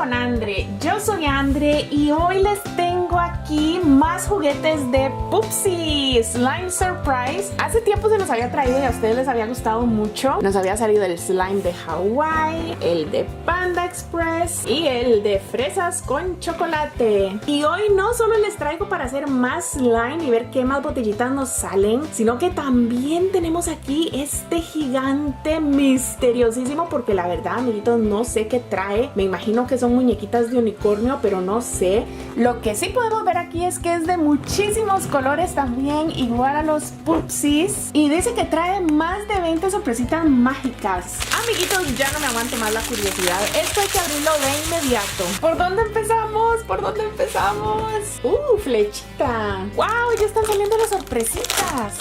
con Andre. Yo soy Andre y hoy les tengo aquí más juguetes de Pupsi Slime Surprise. Hace tiempo se los había traído y a ustedes les había gustado mucho. Nos había salido el slime de Hawái, el de Panda Express y el de fresas con chocolate. Y hoy no solo les traigo para hacer más slime y ver qué más botellitas nos salen, sino que también tenemos aquí este gigante misteriosísimo, porque la verdad, amiguitos, no sé qué trae. Me imagino que son muñequitas de unicornio, pero no sé. Lo que sí podemos ver aquí es que es de muchísimos colores también, igual a los Pupsis. Y dice que trae más de 20 sorpresitas mágicas. Amiguitos, ya no me aguanto más la curiosidad. Esto hay que abrirlo de inmediato. ¿Por dónde empezamos? ¿Por dónde empezamos? Flechita. ¡Wow! Ya están saliendo las sorpresitas.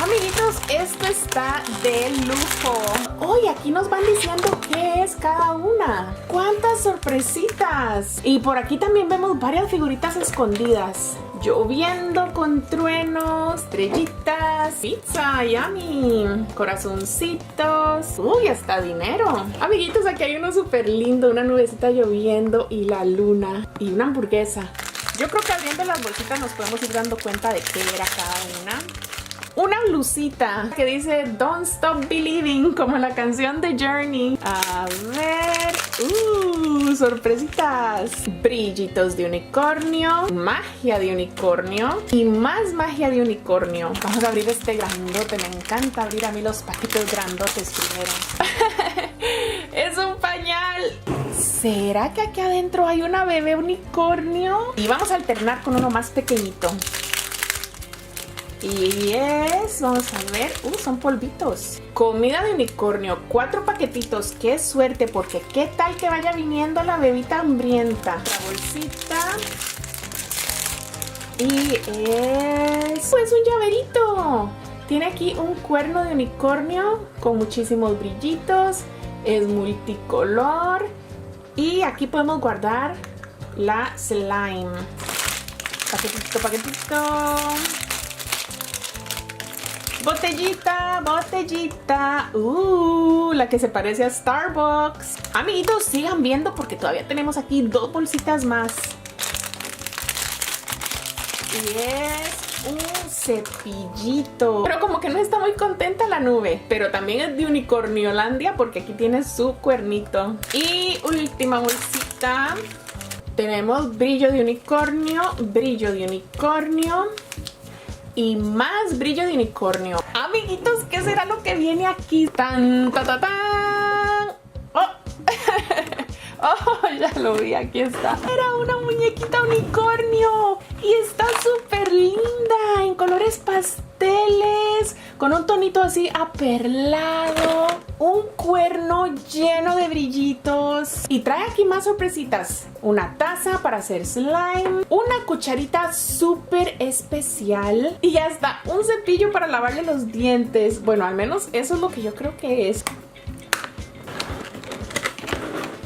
Amiguitos, esto está de lujo. Hoy aquí nos van diciendo qué es cada una. ¡Cuántas sorpresitas! Y por aquí también vemos varias figuritas escondidas. Lloviendo con truenos, estrellitas, pizza, yummy, corazoncitos. ¡Uy, hasta dinero! Amiguitos, aquí hay uno súper lindo, una nubecita lloviendo y la luna y una hamburguesa. Yo creo que abriendo las bolsitas nos podemos ir dando cuenta de qué era cada una. Una blusita que dice Don't Stop Believing, como la canción de Journey. A ver, sorpresitas. Brillitos de unicornio, magia de unicornio y más magia de unicornio. Vamos a abrir este grandote. Me encanta abrir a mí los paquetes grandotes primero. Es un pañal. ¿Será que aquí adentro hay una bebé unicornio? Y vamos a alternar con uno más pequeñito. Y vamos a ver, son polvitos. Comida de unicornio, 4 paquetitos. Qué suerte, porque qué tal que vaya viniendo la bebita hambrienta. La bolsita. Y es pues un llaverito. Tiene aquí un cuerno de unicornio con muchísimos brillitos. Es multicolor. Y aquí podemos guardar la slime. Paquetito, paquetito. Botellita, botellita. La que se parece a Starbucks. Amiguitos, sigan viendo porque todavía tenemos aquí 2 bolsitas más. Y es un cepillito. Pero como que no está muy contenta la nube. Pero también es de Unicorniolandia porque aquí tiene su cuernito. Y última bolsita. Tenemos brillo de unicornio, brillo de unicornio. Y más brillo de unicornio. Amiguitos, ¿qué será lo que viene aquí? ¡Tan, ta, ta, tan! ¡Oh! Ya lo vi, aquí está. Era una muñequita unicornio. Y está súper linda, en colores pasteles, con un tonito así aperlado. Un cuerno lleno de brillitos. Y trae aquí más sorpresitas. Una taza para hacer slime. Una cucharita súper especial. Y hasta un cepillo para lavarle los dientes. Bueno, al menos eso es lo que yo creo que es.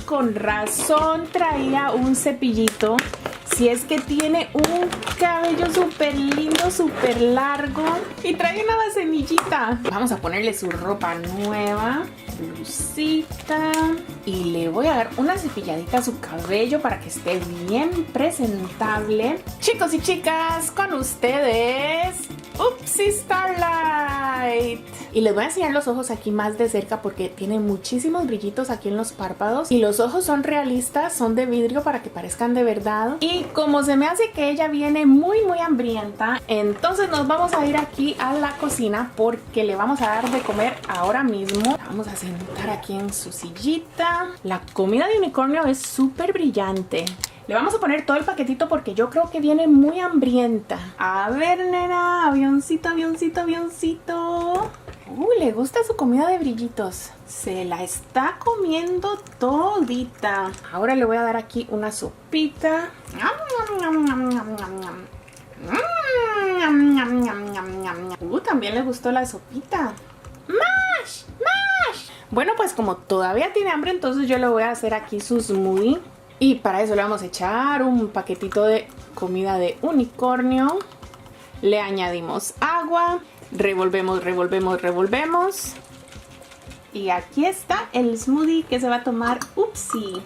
Con razón traía un cepillito. Si es que tiene un cabello súper lindo, súper largo. Y trae una semillita. Vamos a ponerle su ropa nueva. Blusita. Y le voy a dar una cepilladita a su cabello para que esté bien presentable. Chicos y chicas, con ustedes Pupsi Starlight. Y les voy a enseñar los ojos aquí más de cerca porque tiene muchísimos brillitos aquí en los párpados. Y los ojos son realistas, son de vidrio para que parezcan de verdad. Y como se me hace que ella viene muy hambrienta, entonces nos vamos a ir aquí a la cocina porque le vamos a dar de comer ahora mismo. La vamos a sentar aquí en su sillita. La comida de unicornio es súper brillante. Le vamos a poner todo el paquetito porque yo creo que viene muy hambrienta. A ver, nena, avioncito, avioncito, avioncito. Le gusta su comida de brillitos. Se la está comiendo todita. Ahora le voy a dar aquí una sopita. También le gustó la sopita. ¡Mash! ¡Mash! Bueno, pues como todavía tiene hambre, entonces yo le voy a hacer aquí su smoothie. Y para eso le vamos a echar un paquetito de comida de unicornio. Le añadimos agua. Revolvemos, revolvemos, revolvemos. Y aquí está el smoothie que se va a tomar Pupsi.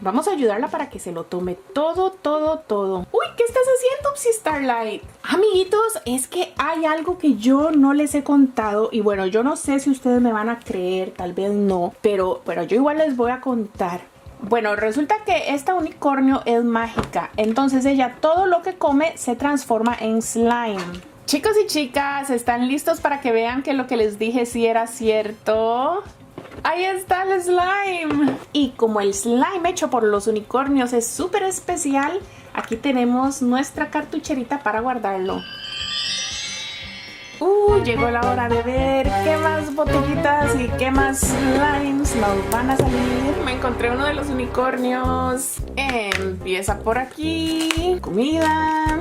Vamos a ayudarla para que se lo tome todo, todo, todo. Uy, ¿qué estás haciendo, Psi Starlight? Amiguitos, es que hay algo que yo no les he contado. Y bueno, yo no sé si ustedes me van a creer, tal vez no. Pero yo igual les voy a contar. Bueno, resulta que esta unicornio es mágica. Entonces ella todo lo que come se transforma en slime. Chicos y chicas, ¿están listos para que vean que lo que les dije sí era cierto? ¡Ahí está el slime! Y como el slime hecho por los unicornios es súper especial, aquí tenemos nuestra cartucherita para guardarlo. Llegó la hora de ver qué más botellitas y qué más slimes nos van a salir. Me encontré uno de los unicornios. Empieza por aquí. Comida,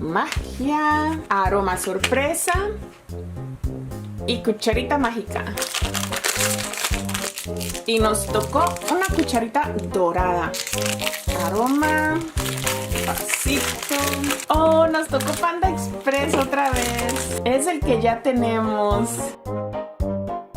magia, aroma sorpresa y cucharita mágica. Y nos tocó una cucharita dorada. Aroma, pasito. Oh, nos tocó Panda Express otra vez. Es el que ya tenemos.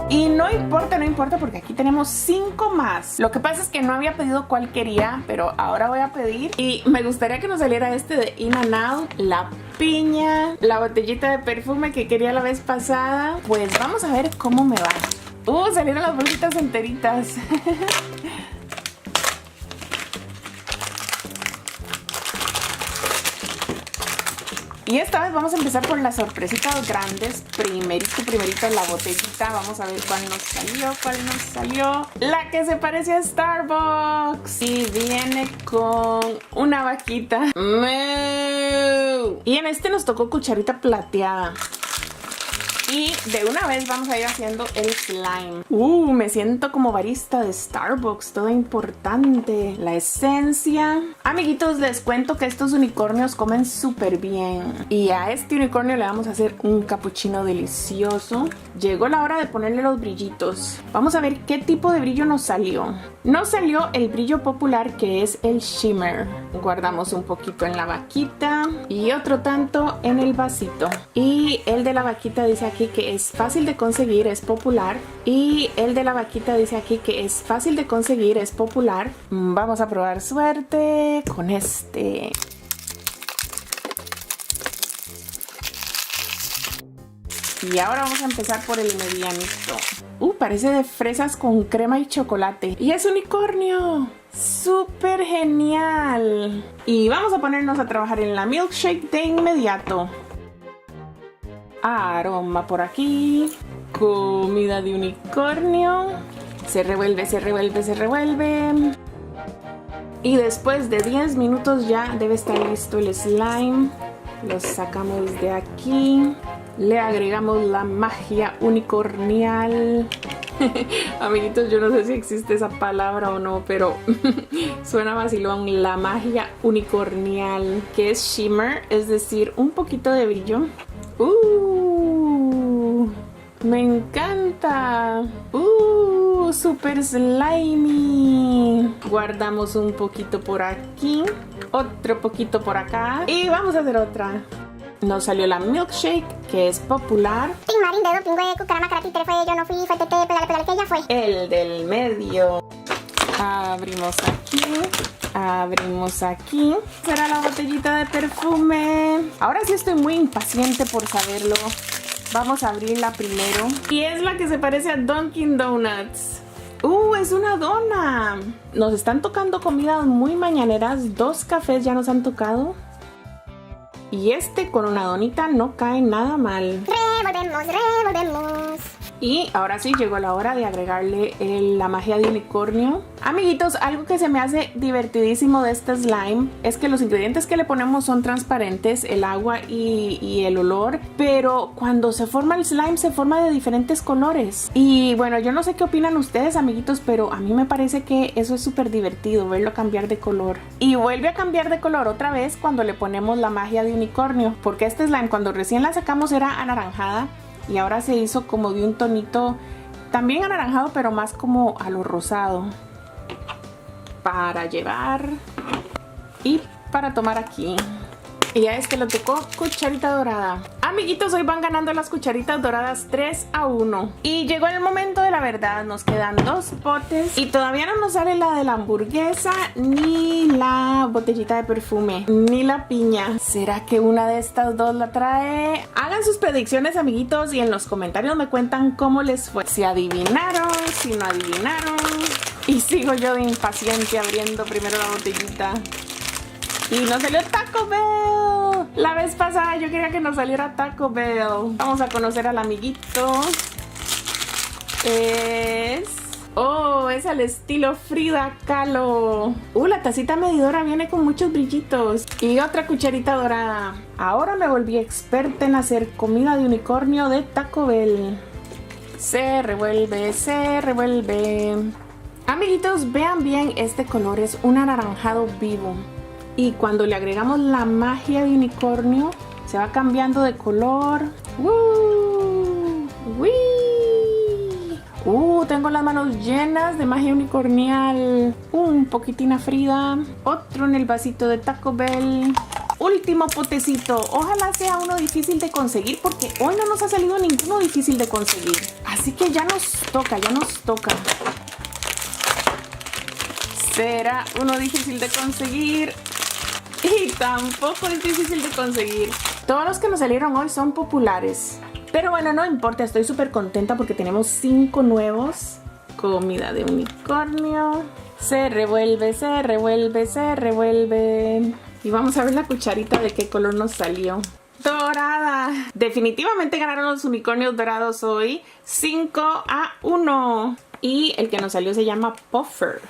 Y no importa porque aquí tenemos 5 más. Lo que pasa es que no había pedido cuál quería, pero ahora voy a pedir. Y me gustaría que nos saliera este de In and Out, la piña, la botellita de perfume que quería la vez pasada. Pues vamos a ver cómo me va. Salieron las bolsitas enteritas. Y esta vez vamos a empezar por las sorpresitas grandes. Primerito la botellita. Vamos a ver cuál nos salió. La que se parece a Starbucks. Y viene con una vaquita. ¡Moo! Y en este nos tocó cucharita plateada. Y de una vez vamos a ir haciendo el slime. Me siento como barista de Starbucks, todo importante. La esencia. Amiguitos, les cuento que estos unicornios comen súper bien. Y a este unicornio le vamos a hacer un cappuccino delicioso. Llegó la hora de ponerle los brillitos. Vamos a ver qué tipo de brillo nos salió. Nos salió el brillo popular, que es el shimmer. Guardamos un poquito en la vaquita y otro tanto en el vasito. Y el de la vaquita dice aquí que es fácil de conseguir, es popular. Y el de la vaquita dice aquí que es fácil de conseguir, es popular. Vamos a probar suerte con este. Y ahora vamos a empezar por el medianito. Parece de fresas con crema y chocolate. ¡Y es unicornio! ¡Súper genial! Y vamos a ponernos a trabajar en la milkshake de inmediato. Aroma por aquí. Comida de unicornio. Se revuelve. Y después de 10 minutos ya debe estar listo el slime. Lo sacamos de aquí. Le agregamos la magia unicornial. Amiguitos, yo no sé si existe esa palabra o no, pero suena vacilón. La magia unicornial, que es shimmer, es decir, un poquito de brillo. Me encanta. Super slimy. Guardamos un poquito por aquí, otro poquito por acá y vamos a hacer otra. Nos salió la milkshake, que es popular. El del medio. Abrimos aquí. Será la botellita de perfume. Ahora sí estoy muy impaciente por saberlo. Vamos a abrirla primero. Y es la que se parece a Dunkin' Donuts. Es una dona. Nos están tocando comidas muy mañaneras. 2 cafés ya nos han tocado. Y este con una donita no cae nada mal. Revolvemos. Y ahora sí llegó la hora de agregarle la magia de unicornio. Amiguitos, algo que se me hace divertidísimo de este slime es que los ingredientes que le ponemos son transparentes, el agua y el olor, pero cuando se forma el slime se forma de diferentes colores. Y bueno, yo no sé qué opinan ustedes, amiguitos, pero a mí me parece que eso es súper divertido, verlo cambiar de color. Y vuelve a cambiar de color otra vez cuando le ponemos la magia de unicornio, porque este slime cuando recién la sacamos era anaranjada. Y ahora se hizo como de un tonito también anaranjado, pero más como a lo rosado. Para llevar y para tomar aquí. Y a este lo tocó cucharita dorada. Amiguitos, hoy van ganando las cucharitas doradas 3-1. Y llegó el momento de la verdad. Nos quedan 2 potes. Y todavía no nos sale la de la hamburguesa, ni la botellita de perfume, ni la piña. ¿Será que una de estas dos la trae? Hagan sus predicciones, amiguitos, y en los comentarios me cuentan cómo les fue. Si adivinaron, si no adivinaron. Y sigo yo de impaciente abriendo primero la botellita. Y nos salió Taco Bell. La vez pasada yo quería que nos saliera Taco Bell. Vamos a conocer al amiguito. Es al estilo Frida Kahlo. La tacita medidora viene con muchos brillitos. Y otra cucharita dorada. Ahora me volví experta en hacer comida de unicornio de Taco Bell. Se revuelve, se revuelve. Amiguitos, vean bien, este color es un anaranjado vivo. Y cuando le agregamos la magia de unicornio, se va cambiando de color. Tengo las manos llenas de magia unicornial. Un poquitín a Frida. Otro en el vasito de Taco Bell. Último potecito. Ojalá sea uno difícil de conseguir, porque hoy no nos ha salido ninguno difícil de conseguir. Así que ya nos toca, ya nos toca. ¿Será uno difícil de conseguir? Y tampoco es difícil de conseguir. Todos los que nos salieron hoy son populares. Pero bueno, no importa, estoy súper contenta porque tenemos 5 nuevos. Comida de unicornio. Se revuelve, se revuelve, se revuelve. Y vamos a ver la cucharita de qué color nos salió. Dorada. Definitivamente ganaron los unicornios dorados hoy. 5-1. Y el que nos salió se llama Puffer.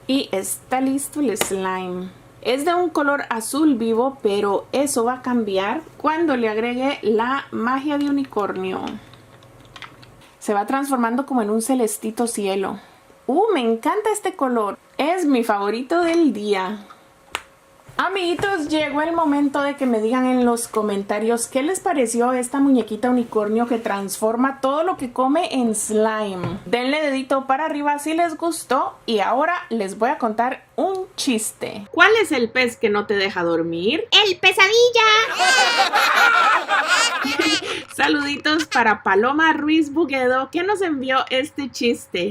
Y está listo el slime. Es de un color azul vivo, pero eso va a cambiar cuando le agregue la magia de unicornio. Se va transformando como en un celestito cielo. Me encanta este color. Es mi favorito del día. Amiguitos, llegó el momento de que me digan en los comentarios qué les pareció esta muñequita unicornio que transforma todo lo que come en slime. Denle dedito para arriba si les gustó y ahora les voy a contar un chiste. ¿Cuál es el pez que no te deja dormir? ¡El pesadilla! Saluditos para Paloma Ruiz Buguedo que nos envió este chiste.